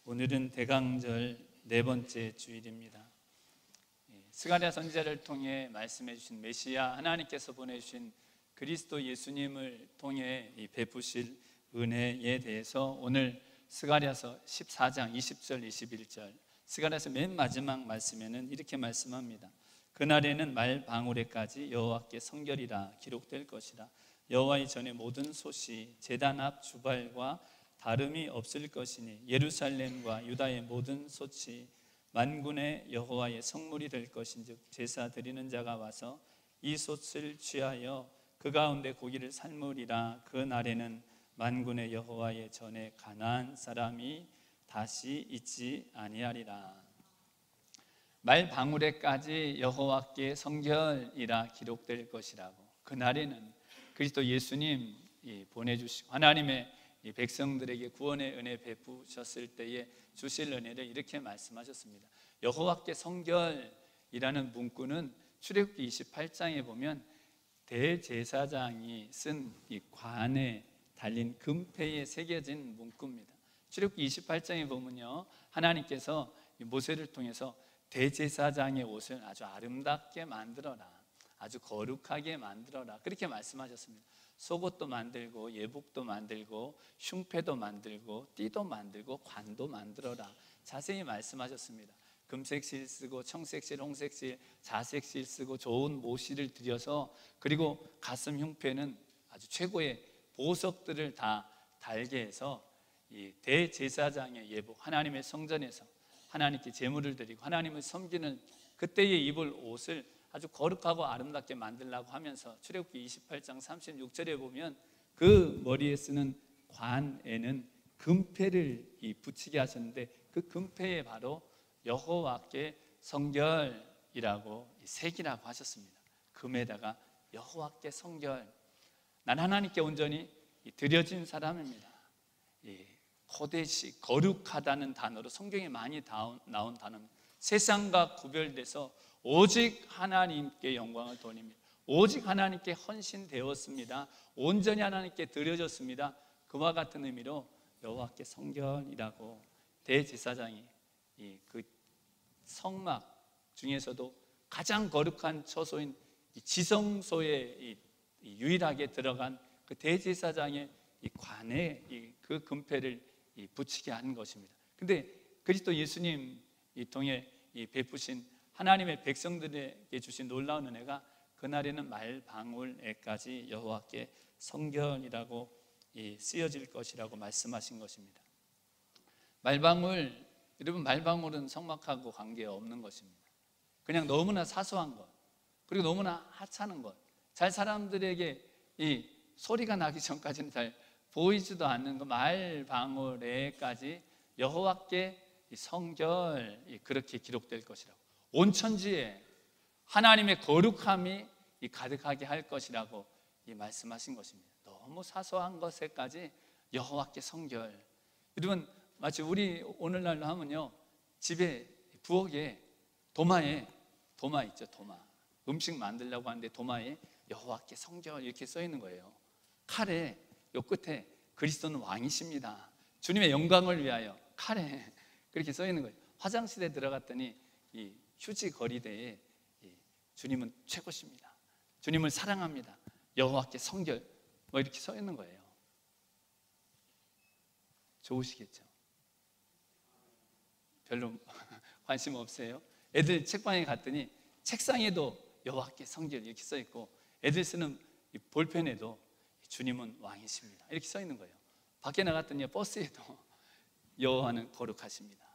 오늘은 대강절 네 번째 주일입니다. 스가랴 선지자를 통해 말씀해 주신 메시아, 하나님께서 보내주신 그리스도 예수님을 통해 베푸실 은혜에 대해서 오늘 스가랴서 14장 20절 21절, 스가랴서 맨 마지막 말씀에는 이렇게 말씀합니다. 그날에는 말방울에까지 여호와께 성결이라 기록될 것이라. 여호와의 전에 모든 솥이 제단 앞 주발과 다름이 없을 것이니 예루살렘과 유다의 모든 솥이 만군의 여호와의 성물이 될 것인즉 제사 드리는 자가 와서 이 솥을 취하여 그 가운데 고기를 삶으리라. 그 날에는 만군의 여호와의 전에 가나안 사람이 다시 있지 아니하리라. 말방울에까지 여호와께 성결이라 기록될 것이라고. 그날에는 그리스도 예수님 보내주시고 하나님의 백성들에게 구원의 은혜 베푸셨을 때에 주실 은혜를 이렇게 말씀하셨습니다. 여호와께 성결이라는 문구는 출애굽기 28장에 보면 대제사장이 쓴 이 관에 달린 금패에 새겨진 문구입니다. 출애굽기 28장에 보면요, 하나님께서 모세를 통해서 대제사장의 옷을 아주 아름답게 만들어라, 아주 거룩하게 만들어라, 그렇게 말씀하셨습니다. 속옷도 만들고 예복도 만들고 흉패도 만들고 띠도 만들고 관도 만들어라, 자세히 말씀하셨습니다. 금색실 쓰고 청색실, 홍색실, 자색실 쓰고 좋은 모실을 들여서, 그리고 가슴 흉패는 아주 최고의 보석들을 다 달게 해서 이 대제사장의 예복, 하나님의 성전에서 하나님께 제물을 드리고 하나님을 섬기는 그때에 입을 옷을 아주 거룩하고 아름답게 만들라고 하면서 출애굽기 28장 36절에 보면 그 머리에 쓰는 관에는 금패를 붙이게 하셨는데 그 금패에 바로 여호와께 성결이라고 색이라고 하셨습니다. 금에다가 여호와께 성결, 난 하나님께 온전히 드려진 사람입니다. 코데시, 거룩하다는 단어로 성경에 많이 나온 단어입니다. 세상과 구별돼서 오직 하나님께 영광을 돌립니다. 오직 하나님께 헌신되었습니다. 온전히 하나님께 드려졌습니다. 그와 같은 의미로 여호와께 성결이라고 대제사장이 그 성막 중에서도 가장 거룩한 처소인 지성소에 유일하게 들어간 그 대제사장의 이 관에 그 금패를 붙이게 한 것입니다. 근데 그리스도 예수님 통해 베푸신 하나님의 백성들에게 주신 놀라운 은혜가 그날에는 말방울에까지 여호와께 성결이라고 쓰여질 것이라고 말씀하신 것입니다. 말방울, 여러분, 말방울은 성막하고 관계없는 것입니다. 그냥 너무나 사소한 것, 그리고 너무나 하찮은 것, 잘 사람들에게 이 소리가 나기 전까지는 잘 보이지도 않는 그 말방울에까지 여호와께 성결, 그렇게 기록될 것이라고, 온 천지에 하나님의 거룩함이 가득하게 할 것이라고 말씀하신 것입니다. 너무 사소한 것에까지 여호와께 성결. 여러분, 마치 우리 오늘날로 하면요, 집에 부엌에 도마에, 도마 있죠, 도마. 음식 만들려고 하는데 도마에 여호와께 성결 이렇게 써 있는 거예요. 칼에 요 끝에 그리스도는 왕이십니다, 주님의 영광을 위하여, 칼에 그렇게 써 있는 거예요. 화장실에 들어갔더니 이 휴지 거리대에 주님은 최고십니다, 주님을 사랑합니다, 여호와께 성결, 뭐 이렇게 써 있는 거예요. 좋으시겠죠? 별로 관심 없어요? 애들 책방에 갔더니 책상에도 여호와께 성결 이렇게 써 있고, 애들 쓰는 이 볼펜에도 주님은 왕이십니다 이렇게 써 있는 거예요. 밖에 나갔더니 버스에도 여호와는 거룩하십니다,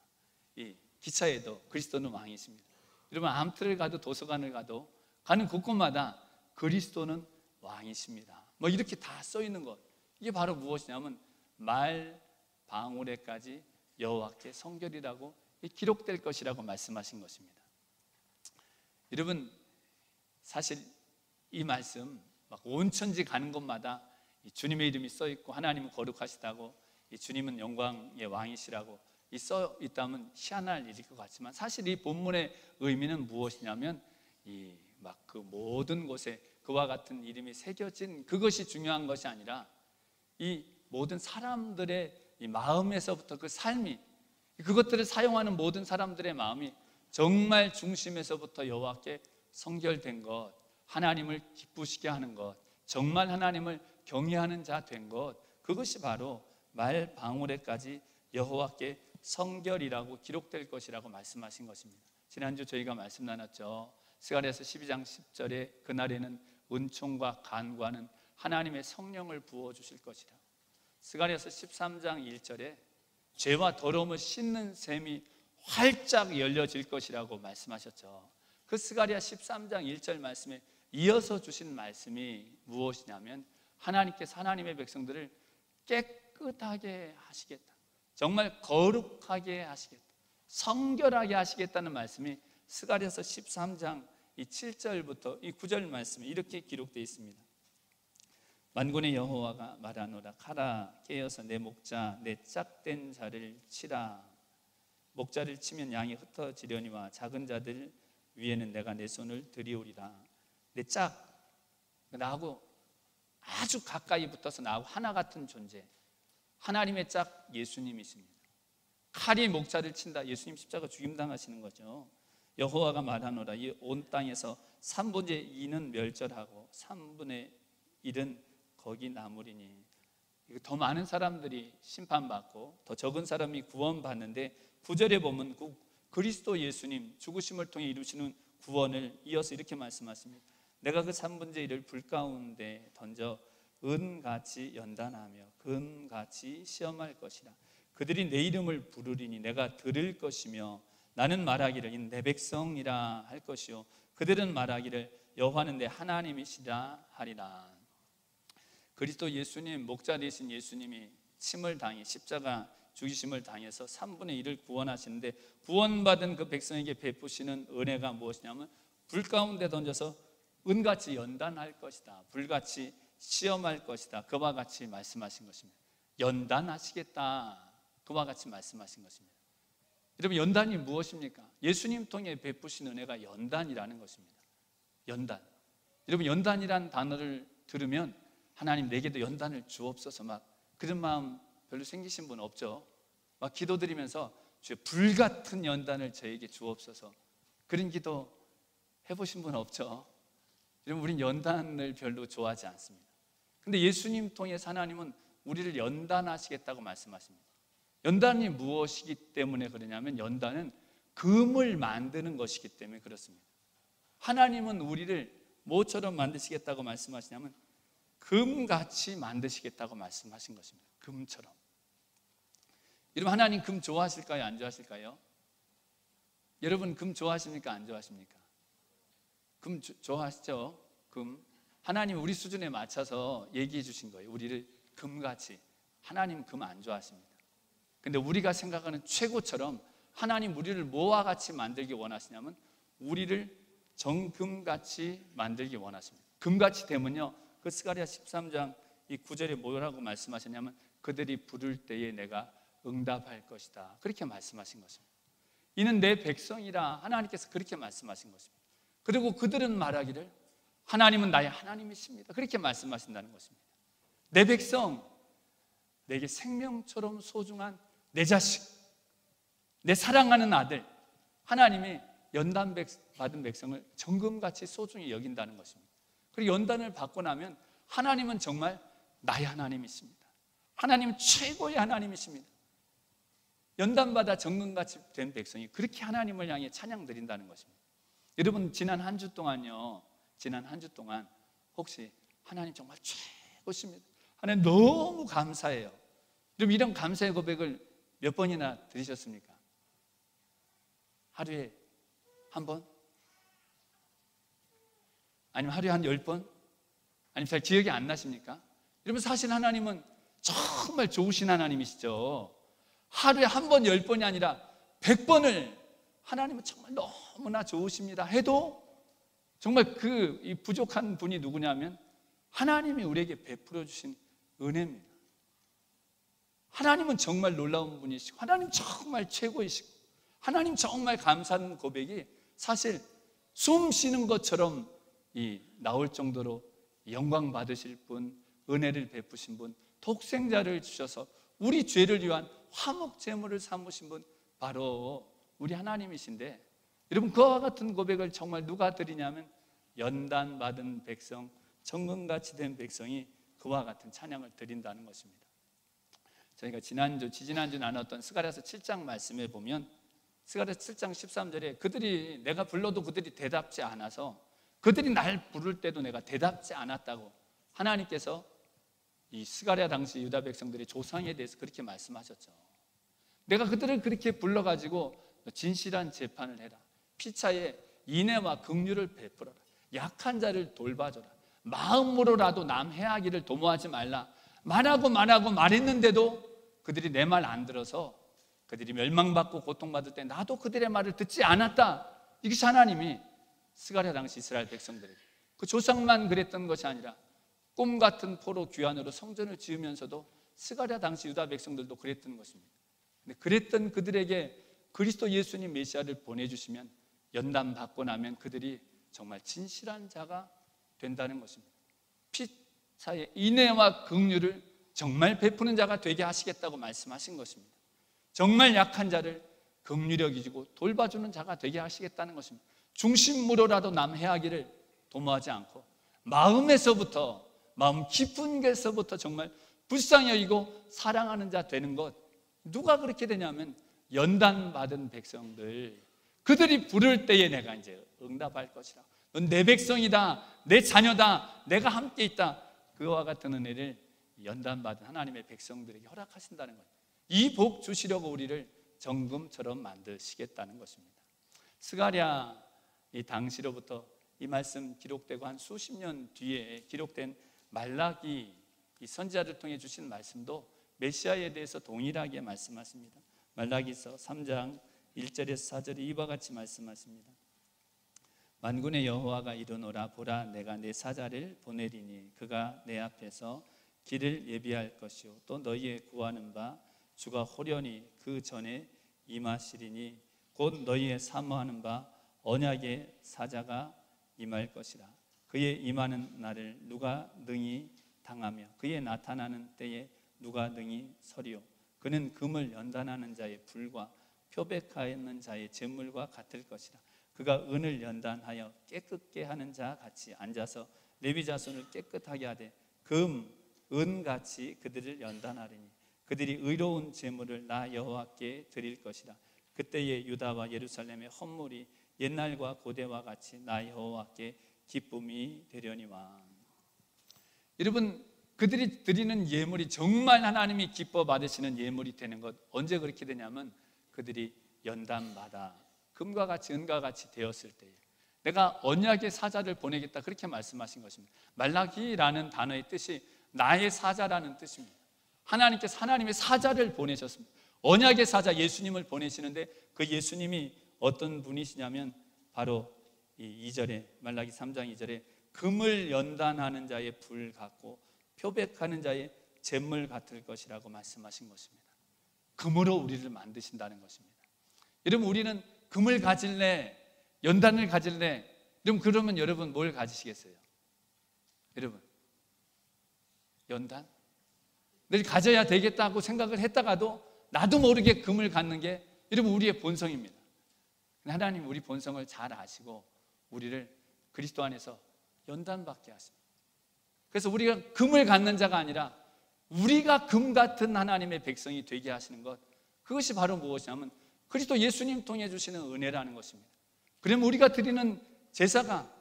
이 기차에도 그리스도는 왕이십니다. 여러분, 암트를 가도 도서관을 가도 가는 곳곳마다 그리스도는 왕이십니다, 뭐 이렇게 다 써 있는 것, 이게 바로 무엇이냐면 말방울에까지 여호와께 성결이라고 기록될 것이라고 말씀하신 것입니다. 여러분, 사실 이 말씀 막 온 천지 가는 곳마다 주님의 이름이 써 있고 하나님은 거룩하시다고, 주님은 영광의 왕이시라고 써 있다면 희한할 일일 것 같지만, 사실 이 본문의 의미는 무엇이냐면 막 그 모든 곳에 그와 같은 이름이 새겨진 그것이 중요한 것이 아니라 이 모든 사람들의 이 마음에서부터 그 삶이 그것들을 사용하는 모든 사람들의 마음이 정말 중심에서부터 여호와께 성결된 것, 하나님을 기쁘시게 하는 것, 정말 하나님을 경외하는 자 된 것, 그것이 바로 말 방울에까지 여호와께 성결이라고 기록될 것이라고 말씀하신 것입니다. 지난주 저희가 말씀 나눴죠. 스가랴서 12장 10절에 그날에는 은총과 간과는 하나님의 성령을 부어주실 것이라. 스가랴서 13장 1절에 죄와 더러움을 씻는 샘이 활짝 열려질 것이라고 말씀하셨죠. 그 스가랴 13장 1절 말씀에 이어서 주신 말씀이 무엇이냐면 하나님께서 하나님의 백성들을 깨끗하게 하시겠다, 정말 거룩하게 하시겠다, 성결하게 하시겠다는 말씀이 스가랴서 13장 이 7절부터 이 9절 말씀에 이렇게 기록되어 있습니다. 만군의 여호와가 말하노라. 가라, 깨어서 내 목자 내 짝된 자를 치라. 목자를 치면 양이 흩어지려니와 작은 자들 위에는 내가 내 손을 들이오리라. 내 짝, 나하고 아주 가까이 붙어서 나하고 하나 같은 존재, 하나님의 짝 예수님이십니다. 칼이 목자를 친다. 예수님 십자가 죽임당하시는 거죠. 여호와가 말하노라. 이 온 땅에서 3분의 2는 멸절하고 3분의 1은 거기 남으리니. 더 많은 사람들이 심판받고 더 적은 사람이 구원받는데 9절에 보면 그리스도 예수님 죽으심을 통해 이루시는 구원을 이어서 이렇게 말씀하십니다. 내가 그 3분의 1을 불 가운데 던져 은같이 연단하며 금같이 시험할 것이라. 그들이 내 이름을 부르리니 내가 들을 것이며 나는 말하기를 내 백성이라 할 것이요 그들은 말하기를 여호와는 내 하나님이시라 하리라. 그리스도 예수님, 목자 되신 예수님이 침을 당해 십자가 죽이심을 당해서 3분의 1을 구원하시는데 구원받은 그 백성에게 베푸시는 은혜가 무엇이냐면 불 가운데 던져서 은같이 연단할 것이다, 불같이 시험할 것이다, 그와 같이 말씀하신 것입니다. 연단하시겠다, 그와 같이 말씀하신 것입니다. 여러분, 연단이 무엇입니까? 예수님 통해 베푸신 은혜가 연단이라는 것입니다. 연단. 여러분, 연단이란 단어를 들으면 하나님 내게도 연단을 주옵소서 막 그런 마음 별로 생기신 분 없죠? 막 기도드리면서 주여 불같은 연단을 저에게 주옵소서, 그런 기도 해보신 분 없죠? 여러분, 우린 연단을 별로 좋아하지 않습니다. 근데 예수님 통해서 하나님은 우리를 연단하시겠다고 말씀하십니다. 연단이 무엇이기 때문에 그러냐면 연단은 금을 만드는 것이기 때문에 그렇습니다. 하나님은 우리를 뭐처럼 만드시겠다고 말씀하시냐면 금같이 만드시겠다고 말씀하신 것입니다. 금처럼. 여러분, 하나님 금 좋아하실까요? 안 좋아하실까요? 여러분, 금 좋아하십니까? 안 좋아하십니까? 금 좋아하시죠? 금. 하나님 우리 수준에 맞춰서 얘기해 주신 거예요. 우리를 금같이. 하나님 금 안 좋아하십니다. 근데 우리가 생각하는 최고처럼 하나님 우리를 뭐와 같이 만들기 원하시냐면 우리를 정금같이 만들기 원하십니다. 금같이 되면요, 그 스가랴 13장 이 9절에 뭐라고 말씀하셨냐면 그들이 부를 때에 내가 응답할 것이다, 그렇게 말씀하신 것입니다. 이는 내 백성이라 하나님께서 그렇게 말씀하신 것입니다. 그리고 그들은 말하기를 하나님은 나의 하나님이십니다, 그렇게 말씀하신다는 것입니다. 내 백성, 내게 생명처럼 소중한 내 자식, 내 사랑하는 아들, 하나님이 연단 받은 백성을 정금같이 소중히 여긴다는 것입니다. 그리고 연단을 받고 나면 하나님은 정말 나의 하나님이십니다. 하나님은 최고의 하나님이십니다. 연단받아 정금같이 된 백성이 그렇게 하나님을 향해 찬양 드린다는 것입니다. 여러분, 지난 한 주 동안요, 지난 한 주 동안 혹시 하나님 정말 최고십니다, 하나님 너무 감사해요, 여러분, 이런 감사의 고백을 몇 번이나 들으셨습니까? 하루에 한 번? 아니면 하루에 한 10번? 아니면 잘 기억이 안 나십니까? 여러분, 사실 하나님은 정말 좋으신 하나님이시죠. 하루에 한 번, 10번이 아니라 100번을 하나님은 정말 너무나 좋으십니다 해도 정말 이 부족한 분이 누구냐면 하나님이 우리에게 베풀어 주신 은혜입니다. 하나님은 정말 놀라운 분이시고 하나님 정말 최고이시고 하나님 정말 감사하는 고백이 사실 숨 쉬는 것처럼 나올 정도로 영광 받으실 분, 은혜를 베푸신 분, 독생자를 주셔서 우리 죄를 위한 화목 제물을 삼으신 분, 바로 우리 하나님이신데, 여러분 그와 같은 고백을 정말 누가 드리냐면 연단 받은 백성, 정금같이 된 백성이 그와 같은 찬양을 드린다는 것입니다. 저희가 지지난주 나눴던 스가랴서 7장 말씀에 보면 스가랴서 7장 13절에 그들이 내가 불러도 그들이 대답지 않아서, 그들이 날 부를 때도 내가 대답지 않았다고 하나님께서 이 스가랴 당시 유다 백성들의 조상에 대해서 그렇게 말씀하셨죠. 내가 그들을 그렇게 불러가지고 진실한 재판을 해라, 피차에 인애와 긍휼을 베풀어라, 약한 자를 돌봐줘라, 마음으로라도 남 해하기를 도모하지 말라 말하고 말했는데도 그들이 내 말 안 들어서 그들이 멸망받고 고통받을 때 나도 그들의 말을 듣지 않았다. 이것이 하나님이 스가랴 당시 이스라엘 백성들에게, 그 조상만 그랬던 것이 아니라 꿈 같은 포로 귀환으로 성전을 지으면서도 스가랴 당시 유다 백성들도 그랬던 것입니다. 근데 그랬던 그들에게 그리스도 예수님 메시아를 보내주시면 연단 받고 나면 그들이 정말 진실한 자가 된다는 것입니다. 피차에 인애와 긍휼을 정말 베푸는 자가 되게 하시겠다고 말씀하신 것입니다. 정말 약한 자를 긍휼히 여기고 돌봐주는 자가 되게 하시겠다는 것입니다. 중심으로라도 남 해하기를 도모하지 않고 마음에서부터, 마음 깊은 데서부터 정말 불쌍히 여기고 사랑하는 자 되는 것. 누가 그렇게 되냐면 연단 받은 백성들, 그들이 부를 때에 내가 이제 응답할 것이라. 넌 내 백성이다, 내 자녀다, 내가 함께 있다. 그와 같은 은혜를 연단 받은 하나님의 백성들에게 허락하신다는 것. 이 복 주시려고 우리를 정금처럼 만드시겠다는 것입니다. 스가랴 이 당시로부터 이 말씀 기록되고 한 수십 년 뒤에 기록된 말라기 이 선지자를 통해 주신 말씀도 메시아에 대해서 동일하게 말씀하십니다. 말라기서 3장 1절에서 4절에 이와 같이 말씀하십니다. 만군의 여호와가 이르노라, 보라 내가 내 사자를 보내리니 그가 내 앞에서 길을 예비할 것이요 또 너희의 구하는 바 주가 호련히 그 전에 임하시리니 곧 너희의 사모하는 바 언약의 사자가 임할 것이라. 그의 임하는 날을 누가 능히 당하며 그의 나타나는 때에 누가 능히 서리요. 그는 금을 연단하는 자의 불과 표백하는 자의 재물과 같을 것이라. 그가 은을 연단하여 깨끗게 하는 자 같이 앉아서 레위 자손을 깨끗하게 하되 은같이 그들을 연단하리니 그들이 의로운 재물을 나 여호와께 드릴 것이라. 그때에 유다와 예루살렘의 헌물이 옛날과 고대와 같이 나 여호와께 기쁨이 되려니와. 여러분, 그들이 드리는 예물이 정말 하나님이 기뻐 받으시는 예물이 되는 것, 언제 그렇게 되냐면 그들이 연단마다 금과 같이 은과 같이 되었을 때에 내가 언약의 사자를 보내겠다, 그렇게 말씀하신 것입니다. 말라기라는 단어의 뜻이 나의 사자라는 뜻입니다. 하나님께서 하나님의 사자를 보내셨습니다. 언약의 사자 예수님을 보내시는데 그 예수님이 어떤 분이시냐면 바로 이 2절에 말라기 3장 2절에 금을 연단하는 자의 불 같고 표백하는 자의 잿물 같을 것이라고 말씀하신 것입니다. 금으로 우리를 만드신다는 것입니다. 여러분, 우리는 금을 가질래, 연단을 가질래? 그러면 여러분 뭘 가지시겠어요? 여러분, 연단? 늘 가져야 되겠다고 생각을 했다가도 나도 모르게 금을 갖는 게 여러분 우리의 본성입니다. 하나님 우리 본성을 잘 아시고 우리를 그리스도 안에서 연단받게 하십니다. 그래서 우리가 금을 갖는 자가 아니라 우리가 금 같은 하나님의 백성이 되게 하시는 것, 그것이 바로 무엇이냐면 그리스도 예수님 통해 주시는 은혜라는 것입니다. 그러면 우리가 드리는 제사가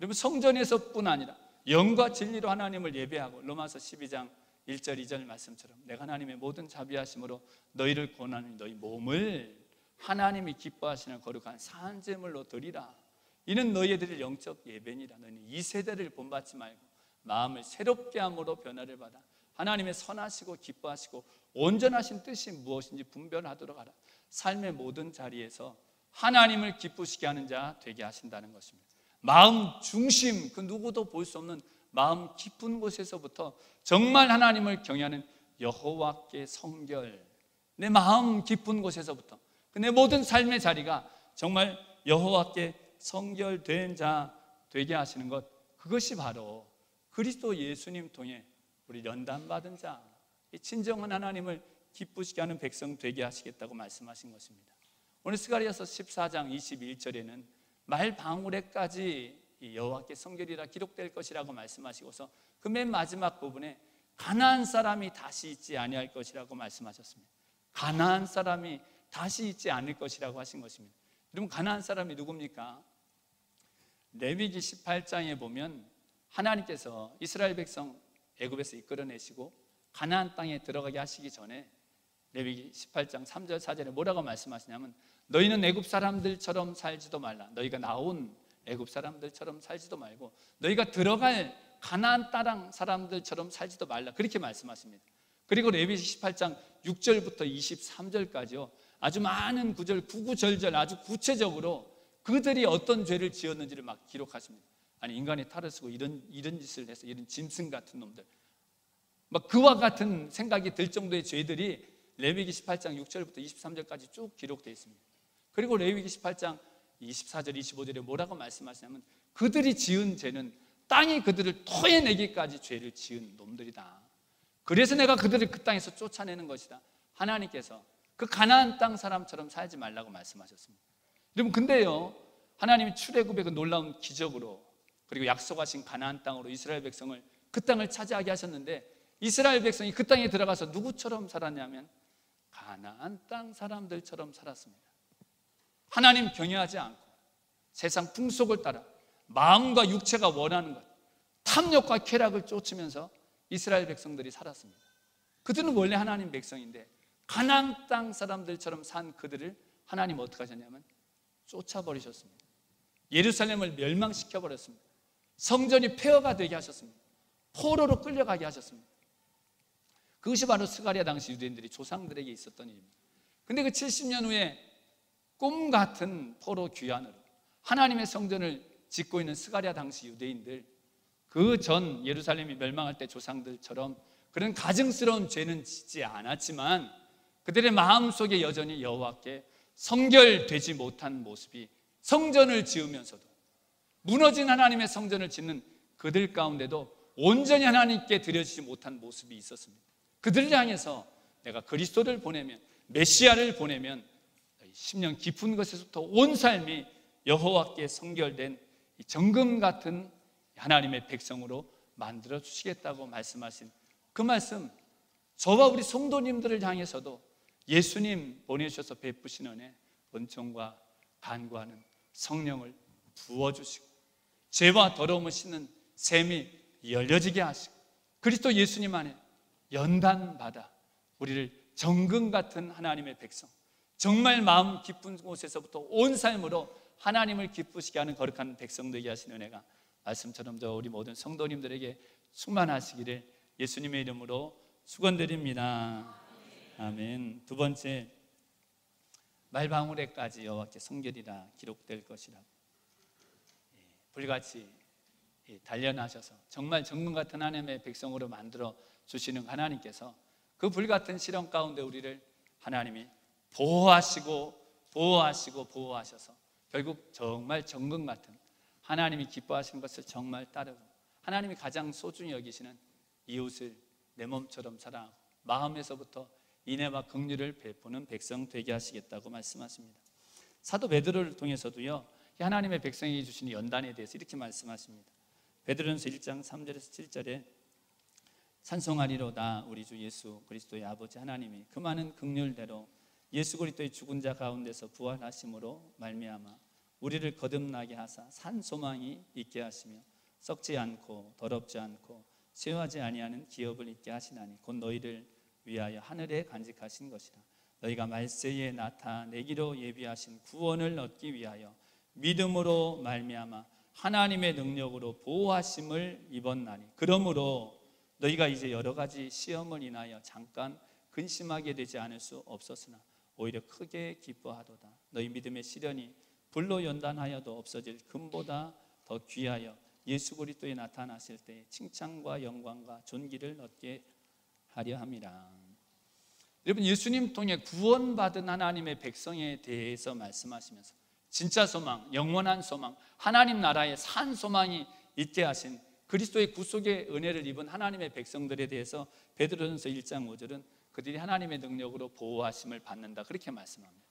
여러분 성전에서뿐 아니라 영과 진리로 하나님을 예배하고 로마서 12장 1절 2절 말씀처럼 내가 하나님의 모든 자비하심으로 너희를 권하니 너희 몸을 하나님이 기뻐하시는 거룩한 산제물로 드리라. 이는 너희의 드릴 영적 예배니라. 너희는 이 세대를 본받지 말고 마음을 새롭게 함으로 변화를 받아 하나님의 선하시고 기뻐하시고 온전하신 뜻이 무엇인지 분별하도록 하라. 삶의 모든 자리에서 하나님을 기쁘시게 하는 자 되게 하신다는 것입니다. 마음 중심, 그 누구도 볼 수 없는 마음 깊은 곳에서부터 정말 하나님을 경외하는 여호와께 성결, 내 마음 깊은 곳에서부터 내 모든 삶의 자리가 정말 여호와께 성결된 자 되게 하시는 것, 그것이 바로 그리스도 예수님 통해 우리 연단받은 자, 이 친정한 하나님을 기쁘시게 하는 백성 되게 하시겠다고 말씀하신 것입니다. 오늘 스가랴서 14장 21절에는 말방울에까지 여호와께 성결이라 기록될 것이라고 말씀하시고서 그 맨 마지막 부분에 가나안 사람이 다시 있지 아니할 것이라고 말씀하셨습니다. 가나안 사람이 다시 있지 않을 것이라고 하신 것입니다. 여러분, 가나안 사람이 누굽니까? 레위기 18장에 보면 하나님께서 이스라엘 백성 애굽에서 이끌어내시고 가나안 땅에 들어가게 하시기 전에 레위기 18장 3절 4절에 뭐라고 말씀하시냐면, 너희는 애굽 사람들처럼 살지도 말라. 너희가 나온 애굽 사람들처럼 살지도 말고 너희가 들어갈 가나안 땅 사람들처럼 살지도 말라, 그렇게 말씀하십니다. 그리고 레위기 18장 6절부터 23절까지요, 아주 많은 구절, 구구절절 아주 구체적으로 그들이 어떤 죄를 지었는지를 막 기록하십니다. 아니, 인간의 탈을 쓰고 이런 짓을 해서 이런 짐승 같은 놈들, 막 그와 같은 생각이 들 정도의 죄들이 레위기 18장 6절부터 23절까지 쭉 기록되어 있습니다. 그리고 레위기 18장 24절 25절에 뭐라고 말씀하시냐면, 그들이 지은 죄는 땅이 그들을 토해내기까지 죄를 지은 놈들이다. 그래서 내가 그들을 그 땅에서 쫓아내는 것이다. 하나님께서 그 가나안 땅 사람처럼 살지 말라고 말씀하셨습니다. 여러분, 근데요, 하나님이 출애굽의 그 놀라운 기적으로, 그리고 약속하신 가나안 땅으로 이스라엘 백성을 그 땅을 차지하게 하셨는데, 이스라엘 백성이 그 땅에 들어가서 누구처럼 살았냐면 가나안 땅 사람들처럼 살았습니다. 하나님 경외하지 않고 세상 풍속을 따라 마음과 육체가 원하는 것, 탐욕과 쾌락을 쫓으면서 이스라엘 백성들이 살았습니다. 그들은 원래 하나님 백성인데 가나안 땅 사람들처럼 산 그들을 하나님 어떻게 하셨냐면 쫓아버리셨습니다. 예루살렘을 멸망시켜버렸습니다. 성전이 폐허가 되게 하셨습니다. 포로로 끌려가게 하셨습니다. 그것이 바로 스가랴 당시 유대인들이 조상들에게 있었던 일입니다. 근데 그 70년 후에 꿈 같은 포로 귀환으로 하나님의 성전을 짓고 있는 스가랴 당시 유대인들, 그 전 예루살렘이 멸망할 때 조상들처럼 그런 가증스러운 죄는 짓지 않았지만 그들의 마음속에 여전히 여호와께 성결되지 못한 모습이, 성전을 지으면서도 무너진 하나님의 성전을 짓는 그들 가운데도 온전히 하나님께 드려지지 못한 모습이 있었습니다. 그들을 향해서 내가 그리스도를 보내면, 메시아를 보내면 10년 깊은 것에서부터 온 삶이 여호와께 성결된 정금 같은 하나님의 백성으로 만들어 주시겠다고 말씀하신 그 말씀, 저와 우리 성도님들을 향해서도 예수님 보내주셔서 베푸신 은혜, 은총과 간구하는 성령을 부어주시고 죄와 더러움을 씻는 샘이 열려지게 하시고 그리스도 예수님 안에 연단받아 우리를 정금 같은 하나님의 백성, 정말 마음 깊은 곳에서부터 온 삶으로 하나님을 기쁘시게 하는 거룩한 백성 되게 하시는 은혜가 말씀처럼 저 우리 모든 성도님들에게 충만하시기를 예수님의 이름으로 축원드립니다. 아멘. 두 번째, 말방울에까지 여호와께 성결이라 기록될 것이라고 불같이 단련하셔서 정말 정금 같은 하나님의 백성으로 만들어 주시는 하나님께서 그 불같은 시련 가운데 우리를 하나님이 보호하셔서 결국 정말 정금 같은 하나님이 기뻐하시는 것을 정말 따르고 하나님이 가장 소중히 여기시는 이웃을 내 몸처럼 사랑하고 마음에서부터 인애와 긍휼을 베푸는 백성 되게 하시겠다고 말씀하십니다. 사도 베드로를 통해서도요, 하나님의 백성에게 주시는 연단에 대해서 이렇게 말씀하십니다. 베드로전서 1장 3절에서 7절에 찬송하리로다 우리 주 예수 그리스도의 아버지 하나님이 그 많은 긍휼대로 예수 그리스도의 죽은 자 가운데서 부활하심으로 말미암아 우리를 거듭나게 하사 산 소망이 있게 하시며 썩지 않고 더럽지 않고 쇠하지 아니하는 기업을 있게 하시나니 곧 너희를 위하여 하늘에 간직하신 것이라. 너희가 말세에 나타내기로 예비하신 구원을 얻기 위하여 믿음으로 말미암아 하나님의 능력으로 보호하심을 입었나니 그러므로 너희가 이제 여러 가지 시험을 인하여 잠깐 근심하게 되지 않을 수 없었으나 오히려 크게 기뻐하도다. 너희 믿음의 시련이 불로 연단하여도 없어질 금보다 더 귀하여 예수 그리스도에 나타나실 때 칭찬과 영광과 존귀를 얻게 하려 함이라. 여러분, 예수님 통해 구원받은 하나님의 백성에 대해서 말씀하시면서 진짜 소망, 영원한 소망, 하나님 나라의 산 소망이 있게 하신 그리스도의 구속의 은혜를 입은 하나님의 백성들에 대해서 베드로전서 1장 5절은 그들이 하나님의 능력으로 보호하심을 받는다, 그렇게 말씀합니다.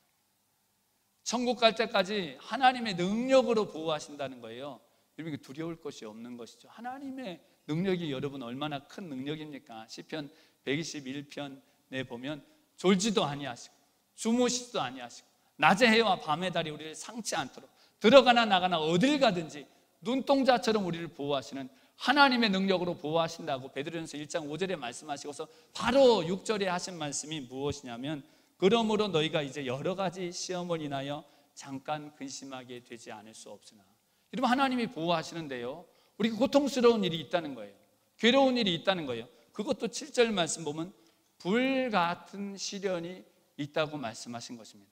천국 갈 때까지 하나님의 능력으로 보호하신다는 거예요. 여러분, 두려울 것이 없는 것이죠. 하나님의 능력이 여러분 얼마나 큰 능력입니까? 시편 121편에 보면 졸지도 아니하시고 주무시지도 아니하시고 낮의 해와 밤의 달이 우리를 상치 않도록 들어가나 나가나 어딜 가든지 눈동자처럼 우리를 보호하시는 하나님의 능력으로 보호하신다고 베드로전서 1장 5절에 말씀하시고서 바로 6절에 하신 말씀이 무엇이냐면 그러므로 너희가 이제 여러 가지 시험을 인하여 잠깐 근심하게 되지 않을 수 없으나. 여러분, 하나님이 보호하시는데요, 우리가 고통스러운 일이 있다는 거예요. 괴로운 일이 있다는 거예요. 그것도 7절 말씀 보면 불같은 시련이 있다고 말씀하신 것입니다.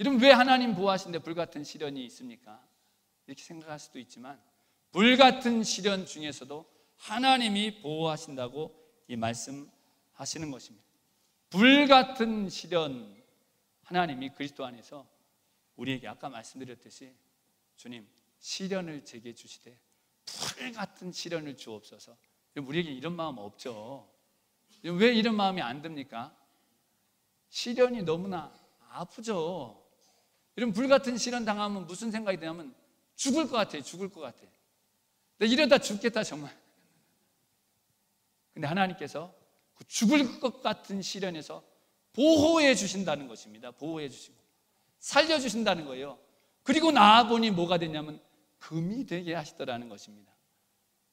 여러분, 왜 하나님 보호하시는데 불같은 시련이 있습니까? 이렇게 생각할 수도 있지만 불같은 시련 중에서도 하나님이 보호하신다고 이 말씀하시는 것입니다. 불같은 시련, 하나님이 그리스도 안에서 우리에게 아까 말씀드렸듯이 주님 시련을 제게 주시되 불같은 시련을 주옵소서. 우리에게 이런 마음 없죠. 왜 이런 마음이 안 듭니까? 시련이 너무나 아프죠. 이런 불같은 시련 당하면 무슨 생각이 드냐면 죽을 것 같아요. 죽을 것 같아. 이러다 죽겠다 정말. 근데 하나님께서 그 죽을 것 같은 시련에서 보호해 주신다는 것입니다. 보호해 주시고 살려주신다는 거예요. 그리고 나아보니 뭐가 되냐면 금이 되게 하시더라는 것입니다.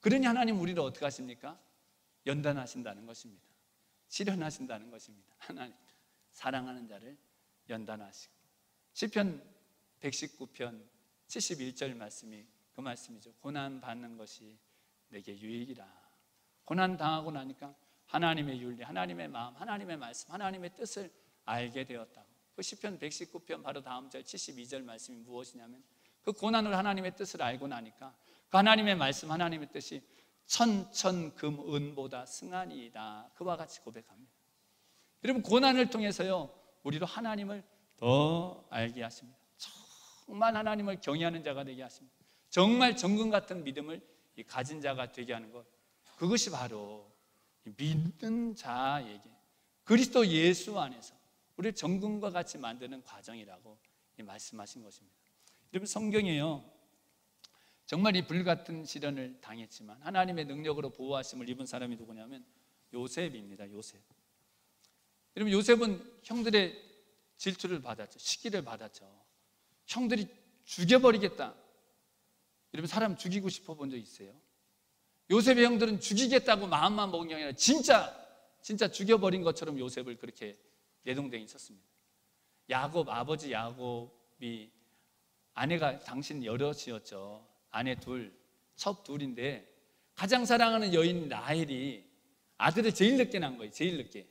그러니 하나님 우리를 어떻게 하십니까? 연단하신다는 것입니다. 시련하신다는 것입니다. 하나님 사랑하는 자를 연단하시고. 시편 119편 71절 말씀이 그 말씀이죠. 고난 받는 것이 내게 유익이라. 고난 당하고 나니까 하나님의 윤리, 하나님의 마음, 하나님의 말씀, 하나님의 뜻을 알게 되었다고. 그 시편 119편 바로 다음 절 72절 말씀이 무엇이냐면 그 고난으로 하나님의 뜻을 알고 나니까 그 하나님의 말씀, 하나님의 뜻이 천천금은보다 승하니이다. 그와 같이 고백합니다. 여러분, 고난을 통해서요 우리로 하나님을 더 알게 하십니다. 정말 하나님을 경외하는 자가 되게 하십니다. 정말 정금 같은 믿음을 가진 자가 되게 하는 것, 그것이 바로 믿는 자에게 그리스도 예수 안에서 우리를 정금과 같이 만드는 과정이라고 말씀하신 것입니다. 여러분, 성경에요 정말 이 불같은 시련을 당했지만 하나님의 능력으로 보호하심을 입은 사람이 누구냐면 요셉입니다. 요셉. 여러분, 요셉은 형들의 질투를 받았죠. 시기를 받았죠. 형들이 죽여버리겠다. 여러분, 사람 죽이고 싶어 본 적 있어요? 요셉의 형들은 죽이겠다고 마음만 먹은 게 아니라 진짜 죽여버린 것처럼 요셉을 그렇게 내동댕이 쳤습니다. 야곱, 아버지 야곱이 아내가 당신 여럿이었죠. 아내 둘, 첩 둘인데 가장 사랑하는 여인 라헬이 아들을 제일 늦게 낳은 거예요. 제일 늦게.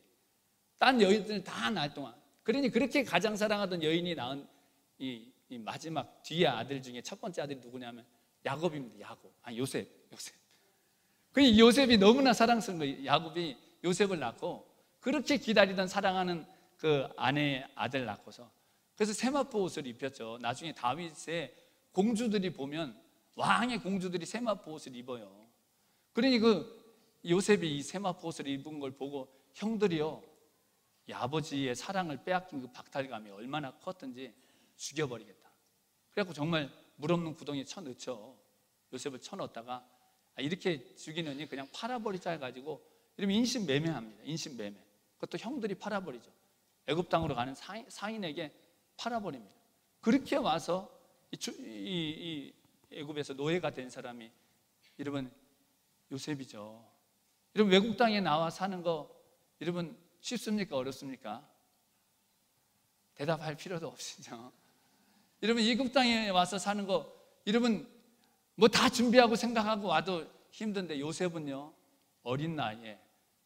딴 여인들은 다 낳을 동안. 그러니 그렇게 가장 사랑하던 여인이 낳은 이 마지막 뒤에 아들 중에 첫 번째 아들이 누구냐면 야곱입니다. 야곱. 요셉. 그 요셉이 너무나 사랑스러운 거예요. 야곱이 요셉을 낳고 그렇게 기다리던 사랑하는 그 아내의 아들 낳고서 그래서 세마포 옷을 입혔죠. 나중에 다윗의 공주들이 보면 왕의 공주들이 세마포 옷을 입어요. 그러니 그 요셉이 이 세마포 옷을 입은 걸 보고 형들이요 이 아버지의 사랑을 빼앗긴 그 박탈감이 얼마나 컸던지 죽여버리겠다. 그래갖고 정말 물 없는 구덩이에 쳐넣죠. 요셉을 쳐넣었다가 이렇게 죽이느니 그냥 팔아버리자 해가지고 이러면 인신매매합니다. 인신매매. 그것도 형들이 팔아버리죠. 애굽 땅으로 가는 상인에게 팔아버립니다. 그렇게 와서 이 애굽에서 노예가 된 사람이 여러분 요셉이죠. 여러분, 외국 땅에 나와 사는 거 여러분 쉽습니까? 어렵습니까? 대답할 필요도 없으죠. 여러분, 이국 땅에 와서 사는 거 여러분 뭐 다 준비하고 생각하고 와도 힘든데 요셉은요 어린 나이에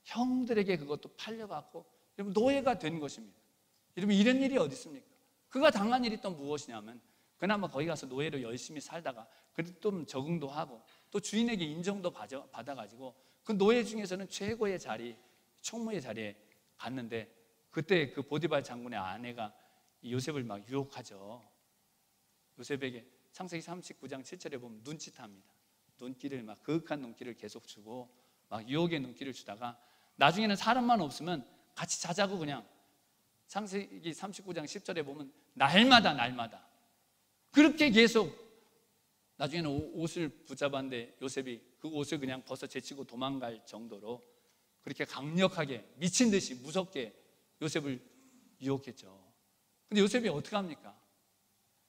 형들에게 그것도 팔려갖고 여러분 노예가 된 것입니다. 여러분, 이런 일이 어디 있습니까? 그가 당한 일이 또 무엇이냐면 그나마 거기 가서 노예로 열심히 살다가 그래도 좀 적응도 하고 또 주인에게 인정도 받아가지고 그 노예 중에서는 최고의 자리, 총무의 자리에 갔는데 그때 그 보디발 장군의 아내가 요셉을 막 유혹하죠. 요셉에게 창세기 39장 7절에 보면 눈짓합니다. 눈길을 막 그윽한 눈길을 계속 주고 막 유혹의 눈길을 주다가 나중에는 사람만 없으면 같이 자자고 그냥 창세기 39장 10절에 보면 날마다 그렇게 계속 나중에는 옷을 붙잡았는데 요셉이 그 옷을 그냥 벗어 제치고 도망갈 정도로 그렇게 강력하게 미친 듯이 무섭게 요셉을 유혹했죠. 근데 요셉이 어떻게 합니까?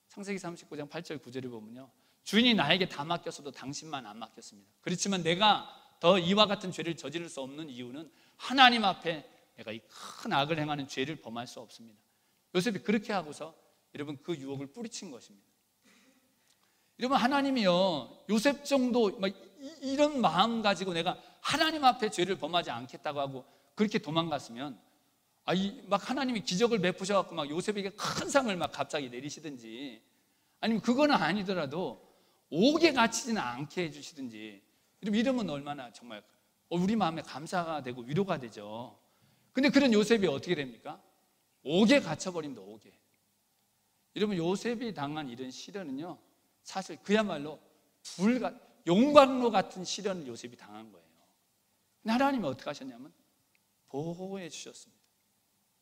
창세기 39장 8절 9절을 보면요, 주인이 나에게 다 맡겼어도 당신만 안 맡겼습니다. 그렇지만 내가 더 이와 같은 죄를 저지를 수 없는 이유는 하나님 앞에 내가 이 큰 악을 행하는 죄를 범할 수 없습니다. 요셉이 그렇게 하고서 여러분 그 유혹을 뿌리친 것입니다. 여러분, 하나님이요, 요셉 정도 이런 마음 가지고 내가 하나님 앞에 죄를 범하지 않겠다고 하고 그렇게 도망갔으면 막 하나님이 기적을 베푸셔갖고 막 요셉에게 큰 상을 막 갑자기 내리시든지, 아니면 그거는 아니더라도 옥에 갇히지는 않게 해주시든지, 이러면 얼마나 정말 우리 마음에 감사가 되고 위로가 되죠. 근데 그런 요셉이 어떻게 됩니까? 옥에 갇혀버립니다. 옥에. 여러분, 요셉이 당한 이런 시련은요, 사실 그야말로 용광로 같은 시련을 요셉이 당한 거예요. 근데 하나님이 어떻게 하셨냐면 보호해 주셨습니다.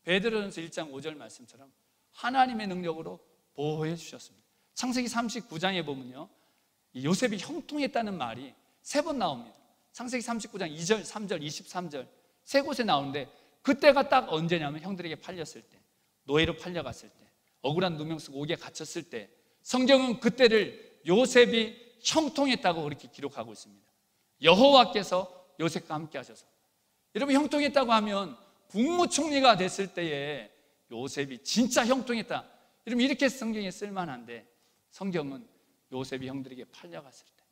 베드로전서 1장 5절 말씀처럼 하나님의 능력으로 보호해 주셨습니다. 창세기 39장에 보면요, 요셉이 형통했다는 말이 3번 나옵니다. 창세기 39장 2절, 3절, 23절 세 곳에 나오는데, 그때가 딱 언제냐면 형들에게 팔렸을 때, 노예로 팔려갔을 때, 억울한 누명 쓰고 옥에 갇혔을 때, 성경은 그때를 요셉이 형통했다고 그렇게 기록하고 있습니다. 여호와께서 요셉과 함께 하셔서. 여러분, 형통했다고 하면 국무총리가 됐을 때에 요셉이 진짜 형통했다, 여러분 이렇게 성경에 쓸만한데, 성경은 요셉이 형들에게 팔려갔을 때,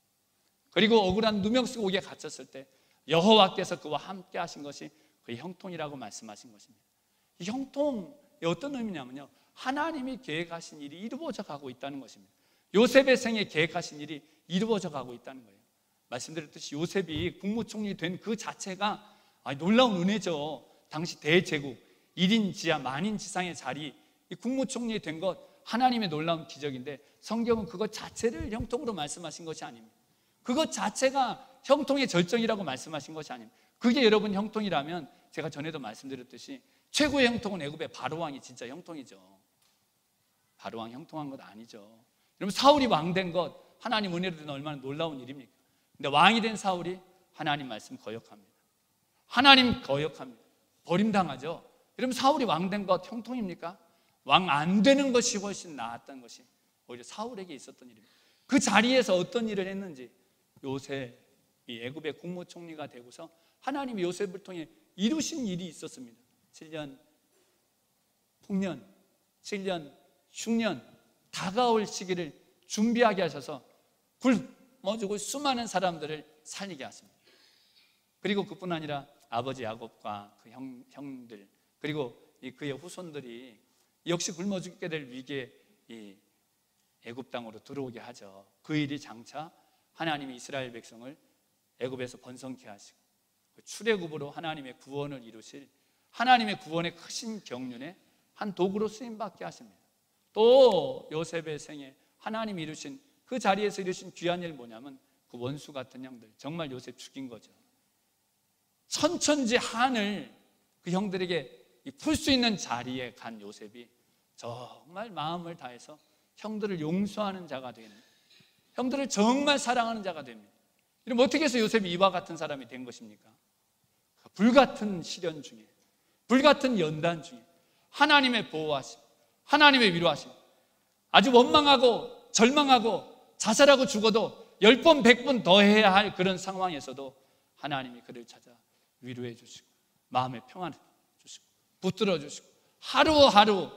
그리고 억울한 누명 쓰고 옥에 갇혔을 때 여호와께서 그와 함께 하신 것이 그 형통이라고 말씀하신 것입니다. 이 형통이 어떤 의미냐면요, 하나님이 계획하신 일이 이루어져 가고 있다는 것입니다. 요셉의 생에 계획하신 일이 이루어져 가고 있다는 거예요. 말씀드렸듯이 요셉이 국무총리 된 그 자체가 놀라운 은혜죠. 당시 대제국 1인 지하 만인 지상의 자리, 이 국무총리 된 것 하나님의 놀라운 기적인데, 성경은 그것 자체를 형통으로 말씀하신 것이 아닙니다. 그것 자체가 형통의 절정이라고 말씀하신 것이 아닙니다. 그게 여러분 형통이라면, 제가 전에도 말씀드렸듯이 최고의 형통은 애굽의 바로왕이 진짜 형통이죠. 바로왕 형통한 것 아니죠. 여러분, 사울이 왕 된 것 하나님 은혜로 된 얼마나 놀라운 일입니까? 근데 왕이 된 사울이 하나님 말씀 거역합니다. 하나님 거역합니다. 버림당하죠. 여러분, 사울이 왕 된 것 형통입니까? 왕 안 되는 것이 훨씬 나았던 것이 오히려 사울에게 있었던 일입니다. 그 자리에서 어떤 일을 했는지, 요셉이 애굽의 국무총리가 되고서 하나님이 요셉을 통해 이루신 일이 있었습니다. 7년 풍년, 7년 흉년, 다가올 시기를 준비하게 하셔서 굶어 죽을 수많은 사람들을 살리게 하십니다. 그리고 그뿐 아니라 아버지 야곱과 그 형들, 그리고 그의 후손들이 역시 굶어 죽게 될 위기에 애굽 땅으로 들어오게 하죠. 그 일이 장차 하나님이 이스라엘 백성을 애굽에서 번성케 하시고 출애굽으로 하나님의 구원을 이루실, 하나님의 구원의 크신 경륜의 한 도구로 쓰임받게 하십니다. 또 요셉의 생에 하나님이 이루신 그 자리에서 이루신 귀한 일 뭐냐면, 그 원수 같은 형들, 정말 요셉 죽인 거죠. 천천지 한을 그 형들에게 풀 수 있는 자리에 간 요셉이 정말 마음을 다해서 형들을 용서하는 자가 됩니다. 형들을 정말 사랑하는 자가 됩니다. 그럼 어떻게 해서 요셉이 이와 같은 사람이 된 것입니까? 불같은 시련 중에, 불같은 연단 중에 하나님의 보호하심, 하나님의 위로하심, 아주 원망하고 절망하고 자살하고 죽어도 10번 100번 더 해야 할 그런 상황에서도 하나님이 그를 찾아 위로해 주시고 마음의 평안을 주시고 붙들어 주시고 하루하루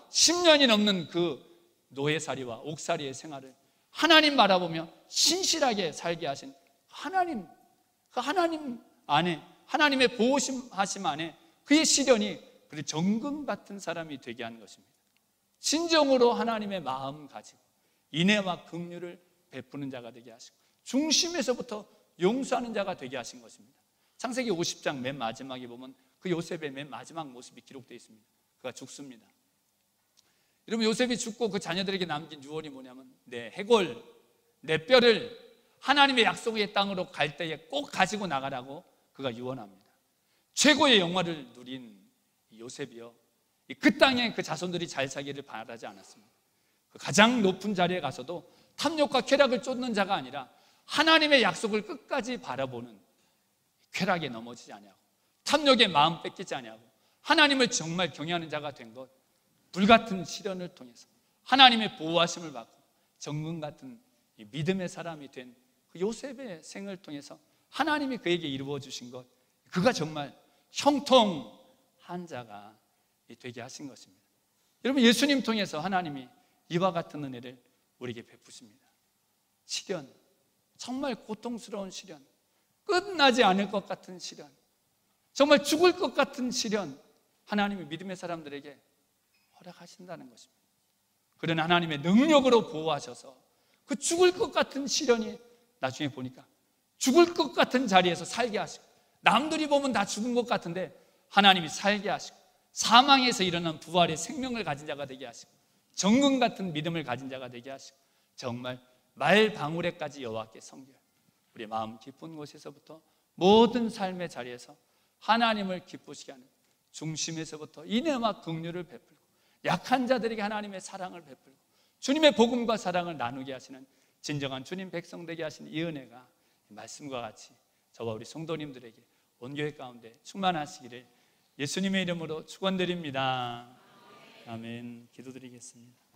10년이 넘는 그 노예살이와 옥살이의 생활을 하나님 바라보며 신실하게 살게 하신 하나님, 그 하나님 안에, 하나님의 보호하심 안에 그의 시련이 그를 정금 같은 사람이 되게 하는 것입니다. 진정으로 하나님의 마음 가지고 인애와 긍휼을 베푸는 자가 되게 하시고 중심에서부터 용서하는 자가 되게 하신 것입니다. 창세기 50장 맨 마지막에 보면 그 요셉의 맨 마지막 모습이 기록되어 있습니다. 그가 죽습니다. 여러분, 요셉이 죽고 그 자녀들에게 남긴 유언이 뭐냐면, 내 해골, 내 뼈를 하나님의 약속의 땅으로 갈 때에 꼭 가지고 나가라고 그가 유언합니다. 최고의 영화를 누린 요셉이요, 그 땅에 그 자손들이 잘 살기를 바라지 않았습니다. 그 가장 높은 자리에 가서도 탐욕과 쾌락을 쫓는 자가 아니라 하나님의 약속을 끝까지 바라보는, 쾌락에 넘어지지 아니하고 탐욕에 마음 뺏기지 아니하고 하나님을 정말 경외하는 자가 된 것, 불같은 시련을 통해서 하나님의 보호하심을 받고 정금 같은 이 믿음의 사람이 된 그 요셉의 생을 통해서 하나님이 그에게 이루어 주신 것, 그가 정말 형통한 자가 되게 하신 것입니다. 여러분, 예수님 통해서 하나님이 이와 같은 은혜를 우리에게 베푸십니다. 시련, 정말 고통스러운 시련, 끝나지 않을 것 같은 시련, 정말 죽을 것 같은 시련, 하나님이 믿음의 사람들에게 허락하신다는 것입니다. 그러나 하나님의 능력으로 보호하셔서 그 죽을 것 같은 시련이 나중에 보니까 죽을 것 같은 자리에서 살게 하시고, 남들이 보면 다 죽은 것 같은데 하나님이 살게 하시고, 사망에서 일어난 부활의 생명을 가진 자가 되게 하시고, 정금 같은 믿음을 가진 자가 되게 하시고, 정말 말 방울에까지 여호와께 섬겨요. 우리 마음 깊은 곳에서부터 모든 삶의 자리에서 하나님을 기쁘시게 하는 중심에서부터 인애와 긍휼을 베풀고, 약한 자들에게 하나님의 사랑을 베풀고 주님의 복음과 사랑을 나누게 하시는 진정한 주님 백성 되게 하시는 이 은혜가 말씀과 같이 저와 우리 성도님들에게 온 교회 가운데 충만하시기를 예수님의 이름으로 축원드립니다. 아멘. 기도드리겠습니다.